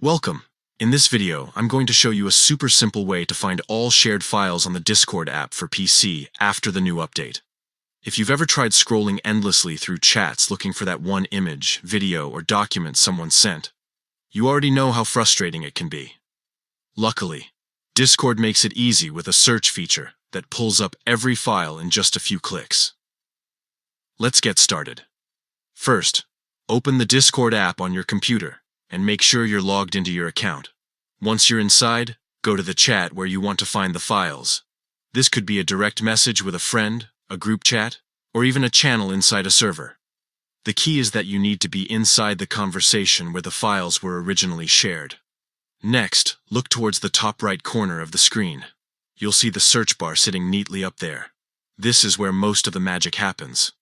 Welcome. In this video, I'm going to show you a super simple way to find all shared files on the Discord app for PC after the new update. If you've ever tried scrolling endlessly through chats looking for that one image, video, or document someone sent, you already know how frustrating it can be. Luckily, Discord makes it easy with a search feature that pulls up every file in just a few clicks. Let's get started. First, open the Discord app on your computer and make sure you're logged into your account. Once you're inside, go to the chat where you want to find the files. This could be a direct message with a friend, a group chat, or even a channel inside a server. The key is that you need to be inside the conversation where the files were originally shared. Next, look towards the top right corner of the screen. You'll see the search bar sitting neatly up there. This is where most of the magic happens.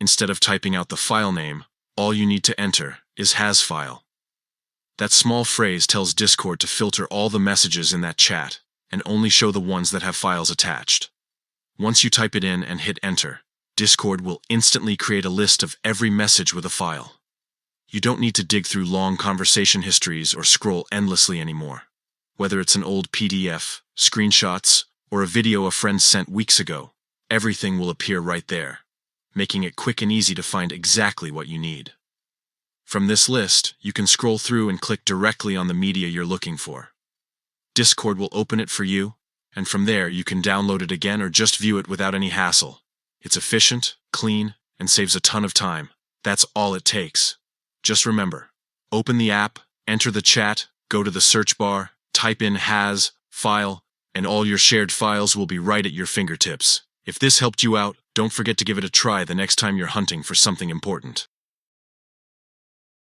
Instead of typing out the file name, all you need to enter is has file. That small phrase tells Discord to filter all the messages in that chat and only show the ones that have files attached. Once you type it in and hit enter, Discord will instantly create a list of every message with a file. You don't need to dig through long conversation histories or scroll endlessly anymore. Whether it's an old PDF, screenshots, or a video a friend sent weeks ago, everything will appear right there, making it quick and easy to find exactly what you need. From this list, you can scroll through and click directly on the media you're looking for. Discord will open it for you, and from there you can download it again or just view it without any hassle. It's efficient, clean, and saves a ton of time. That's all it takes. Just remember, open the app, enter the chat, go to the search bar, type in has, file, and all your shared files will be right at your fingertips. If this helped you out, don't forget to give it a try the next time you're hunting for something important.